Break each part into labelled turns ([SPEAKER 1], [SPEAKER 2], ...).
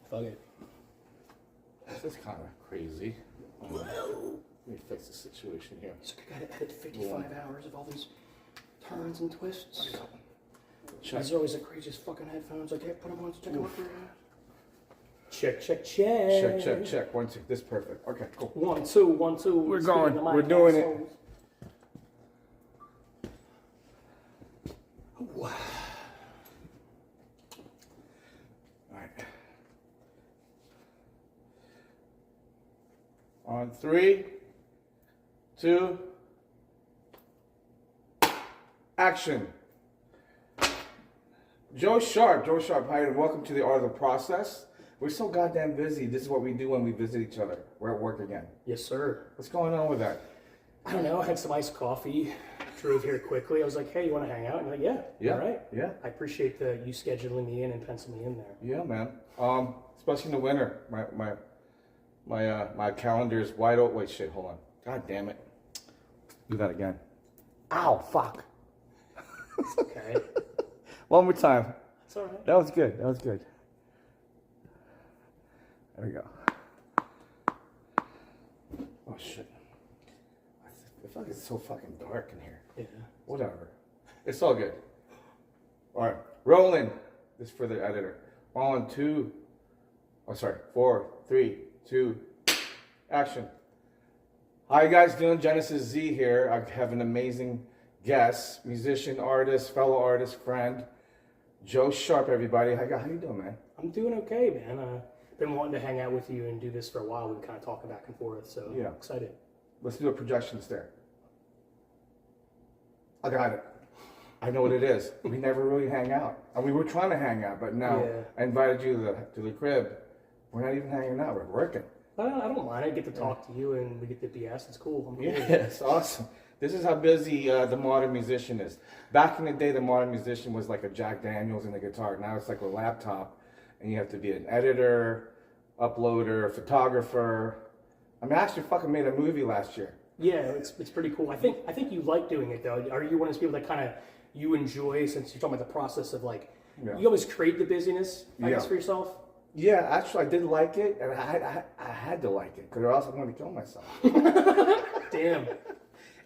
[SPEAKER 1] Fuck it.
[SPEAKER 2] This is kind of crazy. Let me fix the situation here.
[SPEAKER 1] So I gotta edit 55 hours of all these turns and twists.
[SPEAKER 2] Check.
[SPEAKER 1] These are always the craziest fucking headphones. I can't put them on to check them out for you. Check, check, check.
[SPEAKER 2] Check, check, check. 1, 2. This is perfect. Okay, cool.
[SPEAKER 1] 1, 2, 1, 2.
[SPEAKER 2] We're going. We're doing it.
[SPEAKER 1] Wow.
[SPEAKER 2] All right. On 3, 2, action. Joe Sharp, hi, and welcome to the Art of the Process. We're so goddamn busy. This is what we do when we visit each other. We're at work again.
[SPEAKER 1] Yes, sir.
[SPEAKER 2] What's going on with that?
[SPEAKER 1] I don't know. I had some iced coffee. Drove here quickly. I was like, hey, you want to hang out? And you're like, yeah. All right.
[SPEAKER 2] Yeah.
[SPEAKER 1] I appreciate you scheduling me in and penciling me in there.
[SPEAKER 2] Yeah, man. Especially in the winter. My calendar is wide open. Wait, shit, hold on. God damn it. Do that again. Ow, fuck.
[SPEAKER 1] Okay.
[SPEAKER 2] One more time.
[SPEAKER 1] It's all right.
[SPEAKER 2] That was good. There we go. Oh, shit. I feel like it's so fucking dark in here.
[SPEAKER 1] Yeah.
[SPEAKER 2] Whatever. It's all good. All right. Rolling. This is for the editor. 1, 2. Oh, sorry. 4, 3, 2. Action. How you guys doing? Genesis Z here. I have an amazing guest, musician, artist, fellow artist, friend, Joe Sharp, everybody. How you doing, man?
[SPEAKER 1] I'm doing okay, man. Been wanting to hang out with you and do this for a while. We've been kind of talking back and forth, so
[SPEAKER 2] yeah.
[SPEAKER 1] I'm excited.
[SPEAKER 2] Let's do a projections there. I got it. I know what it is. We never really hang out. And we were trying to hang out, but now I invited you to the crib. We're not even hanging out. We're working.
[SPEAKER 1] I don't mind. I get to talk to you and we get to BS. It's cool. I'm cool.
[SPEAKER 2] Yeah, it's awesome. This is how busy the modern musician is. Back in the day, the modern musician was like a Jack Daniels and a guitar. Now it's like a laptop, and you have to be an editor, uploader, photographer. I mean, I actually fucking made a movie last year.
[SPEAKER 1] Yeah, it's pretty cool. I think you like doing it though. Are you one of those people that kind of you enjoy, since you're talking about the process of like you always create the busyness, I guess, for yourself?
[SPEAKER 2] Yeah, actually, I did like it, and I had to like it because or else I'm going to kill myself.
[SPEAKER 1] Damn.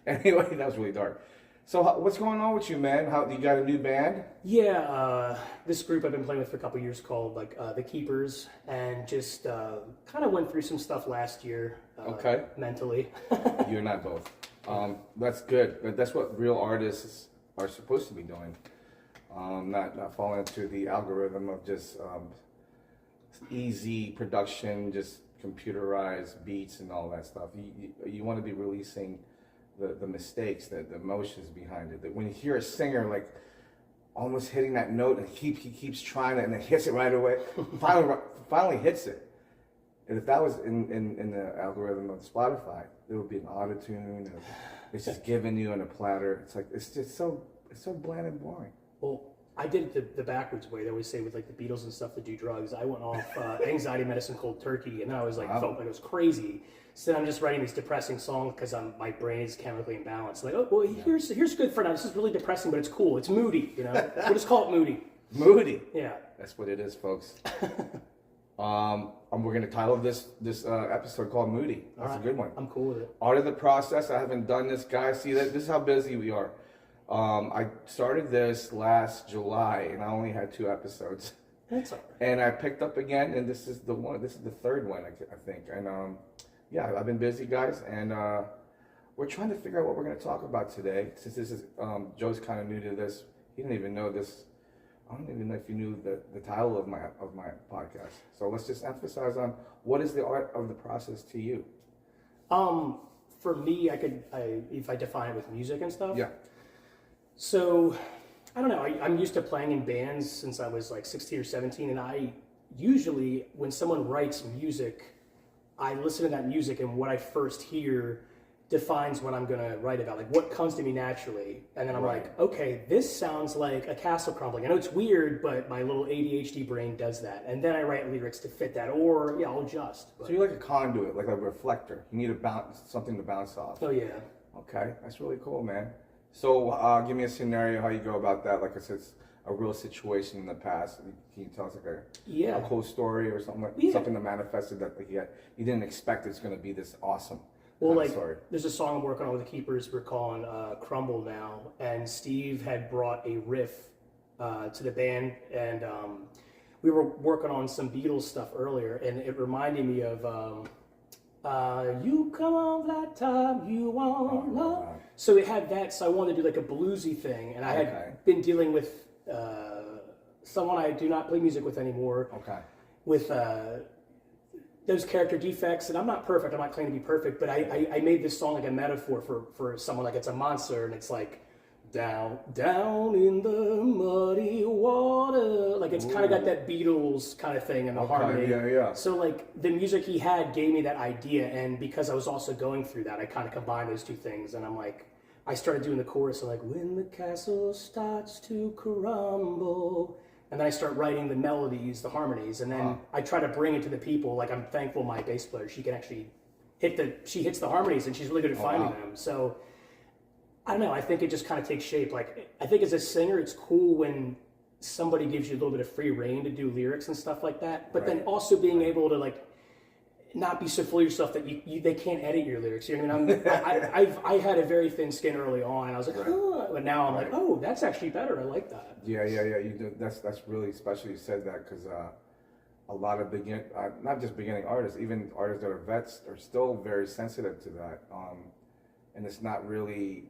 [SPEAKER 2] Anyway, that was really dark. So what's going on with you, man? You got a new band?
[SPEAKER 1] Yeah, this group I've been playing with for a couple years called The Keepers, and just kind of went through some stuff last year. Mentally.
[SPEAKER 2] You and I both. That's good. That's what real artists are supposed to be doing. Not falling into the algorithm of just easy production, just computerized beats and all that stuff. You want to be releasing the mistakes, the emotions behind it. That when you hear a singer like almost hitting that note and he keeps trying it and then hits it right away, finally hits it. And if that was in the algorithm of Spotify, there would be an auto-tune. It's just giving you on a platter. It's like it's so bland and boring.
[SPEAKER 1] Well, I did it the backwards way. They always say with like the Beatles and stuff that do drugs. I went off anxiety medicine cold turkey, and then I was like felt like it was crazy. So then I'm just writing these depressing songs because my brain is chemically imbalanced. Like, oh well, here's good for now. This is really depressing, but it's cool. It's moody, you know. We'll just call it moody.
[SPEAKER 2] Moody.
[SPEAKER 1] Yeah.
[SPEAKER 2] That's what it is, folks. We're gonna title this episode called Moody. That's a good one.
[SPEAKER 1] I'm cool with it.
[SPEAKER 2] Art of the Process. I haven't done this, guys. See that? This is how busy we are. I started this last July, and I only had 2 episodes.
[SPEAKER 1] That's all right.
[SPEAKER 2] And I picked up again, and this is the one. This is the 3rd one, I think. And yeah, I've been busy, guys, and we're trying to figure out what we're going to talk about today. Since this is Joe's kind of new to this, he didn't even know this. I don't even know if you knew the title of my podcast. So let's just emphasize on what is the art of the process to you.
[SPEAKER 1] For me, if I define it with music and stuff.
[SPEAKER 2] Yeah.
[SPEAKER 1] So, I don't know. I'm used to playing in bands since I was like 16 or 17, and I usually, when someone writes music, I listen to that music, and what I first hear defines what I'm gonna write about, like what comes to me naturally, and then I'm like, okay, this sounds like a castle crumbling. I know it's weird, but my little ADHD brain does that, and then I write lyrics to fit that, or I'll adjust. But.
[SPEAKER 2] So you're like a conduit, like a reflector. You need something to bounce off.
[SPEAKER 1] Oh yeah.
[SPEAKER 2] Okay, that's really cool, man. So give me a scenario how you go about that. Like I said, a real situation in the past. Can you tell us like
[SPEAKER 1] Yeah.
[SPEAKER 2] a cool story or something like
[SPEAKER 1] Yeah.
[SPEAKER 2] something that manifested that like you didn't expect it's going to be this awesome
[SPEAKER 1] Well,
[SPEAKER 2] kind
[SPEAKER 1] like,
[SPEAKER 2] of story?
[SPEAKER 1] there's a song I'm working on with the Keepers. We're calling "Crumble" now, and Steve had brought a riff to the band, and we were working on some Beatles stuff earlier, and it reminded me of "You Come On That Time You Want Love."
[SPEAKER 2] God.
[SPEAKER 1] So it had that. So I wanted to do like a bluesy thing, and I
[SPEAKER 2] Okay.
[SPEAKER 1] had been dealing with someone I do not play music with anymore,
[SPEAKER 2] Okay.
[SPEAKER 1] with those character defects, and I'm not perfect. I'm not claiming to be perfect, but I made this song like a metaphor for someone. Like, it's a monster, and it's like down in the muddy water. Like, it's kind of got that Beatles kind of thing in the harmony.
[SPEAKER 2] Yeah.
[SPEAKER 1] So like the music he had gave me that idea, and because I was also going through that, I kind of combined those two things, and I'm like, I started doing the chorus of like, when the castle starts to crumble. And then I start writing the melodies, the harmonies, and then I try to bring it to the people. Like, I'm thankful my bass player, she can actually she hits the harmonies, and she's really good at finding them. So I don't know, I think it just kind of takes shape. Like, I think as a singer, it's cool when somebody gives you a little bit of free reign to do lyrics and stuff like that. But then also being able to like not be so full of yourself that they can't edit your lyrics. You know what I mean? I had a very thin skin early on, and I was like, oh, but now I'm like, oh, that's actually better. I like that.
[SPEAKER 2] Yeah. You do. That's really special. You said that because a lot of not just beginning artists, even artists that are vets, are still very sensitive to that. And it's not really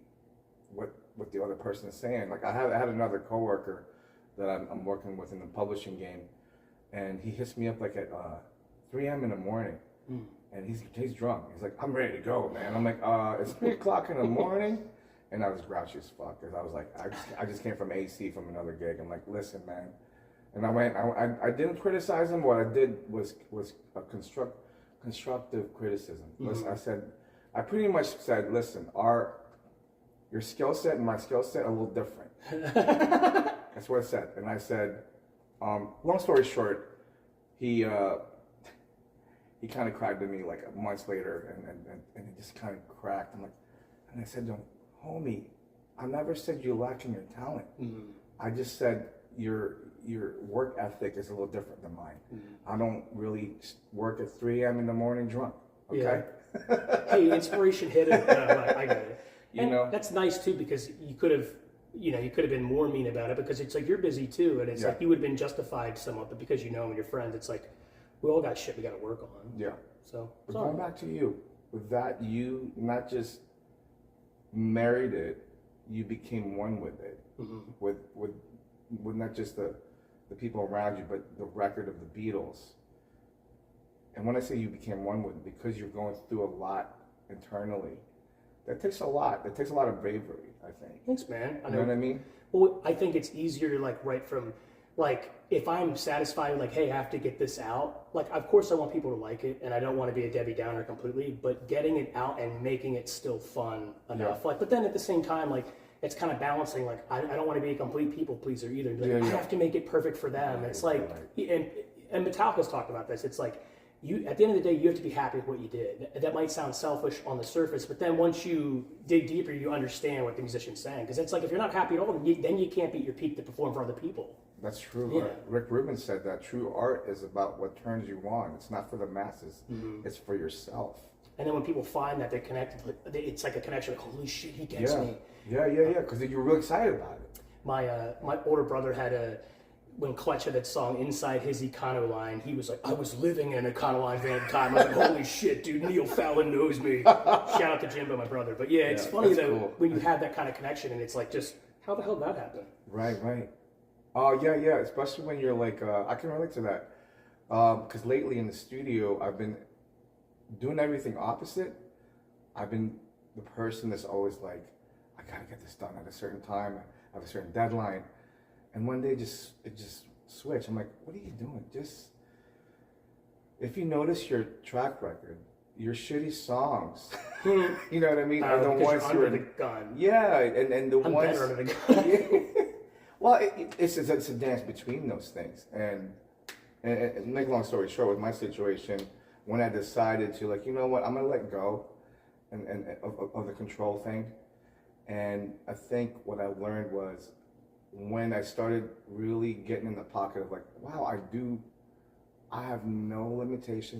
[SPEAKER 2] what the other person is saying. Like, I had another coworker that I'm working with in the publishing game, and he hits me up like at 3 a.m. in the morning. And he's drunk. He's like, I'm ready to go, man. I'm like, it's 3 o'clock in the morning. And I was grouchy as fuck because I was like, I just came from AC from another gig. I'm like, listen, man. And I didn't criticize him. What I did was a constructive criticism. Listen, I pretty much said, listen, your skill set and my skill set are a little different. That's what I said. And I said, long story short, he kind of cried to me like months later, and he just kind of cracked. And I said to him, homie, I never said you're lacking your talent. I just said your work ethic is a little different than mine. I don't really work at 3 a.m. in the morning drunk. Okay.
[SPEAKER 1] Yeah. Hey, inspiration hit it. I got it. And that's nice too, because you could have been more mean about it, because it's like you're busy too, and it's like you would have been justified somewhat, but because you know him and your friends, it's like we all got shit we got to work on.
[SPEAKER 2] Yeah.
[SPEAKER 1] So,
[SPEAKER 2] but going back to you, with that, you not just married it, you became one with it, with not just the people around you, but the record of the Beatles. And when I say you became one with it, because you're going through a lot internally, that takes a lot. That takes a lot of bravery, I think.
[SPEAKER 1] Thanks, man.
[SPEAKER 2] You know what I mean?
[SPEAKER 1] Well, I think it's easier to like write from, like, if I'm satisfied with like, hey, I have to get this out. Like, of course I want people to like it, and I don't want to be a Debbie Downer completely, but getting it out and making it still fun enough. Like, but then at the same time, like, it's kind of balancing. Like, I don't want to be a complete people pleaser either. Like, I have to make it perfect for them. It's like, and Metallica's talked about this. It's like, you, at the end of the day, you have to be happy with what you did. That might sound selfish on the surface, but then once you dig deeper, you understand what the musician's saying. Because it's like, if you're not happy at all, then you can't beat your peak to perform for other people.
[SPEAKER 2] That's true.
[SPEAKER 1] Yeah.
[SPEAKER 2] Rick Rubin said that true art is about what turns you on. It's not for the masses. It's for yourself.
[SPEAKER 1] And then when people find that they're connected, it's like a connection. Like, holy shit, he gets me.
[SPEAKER 2] Yeah. Because you're really excited about it.
[SPEAKER 1] My older brother had when Clutch had that song Inside His Econoline, he was like, I was living in an Econoline van at the time. I was like, holy shit, dude, Neil Fallon knows me. Shout out to Jimbo, my brother. But yeah, it's funny though, cool, when you have that kind of connection, and it's like, just, how the hell did that happen?
[SPEAKER 2] Right. Oh, yeah, especially when you're like, I can relate to that. Because lately in the studio, I've been doing everything opposite. I've been the person that's always like, I gotta get this done at a certain time. I have a certain deadline. And one day it just switched. I'm like, what are you doing? Just, if you notice your track record, your shitty songs, you know what I mean? Are the ones
[SPEAKER 1] under the gun.
[SPEAKER 2] Yeah, and the
[SPEAKER 1] I'm
[SPEAKER 2] ones.
[SPEAKER 1] better under the gun.
[SPEAKER 2] Well, it's a dance between those things. And make a long story short, with my situation, when I decided to, like, you know what, I'm gonna let go of the control thing. And I think what I learned was, when I started really getting in the pocket of like, wow, I have no limitations.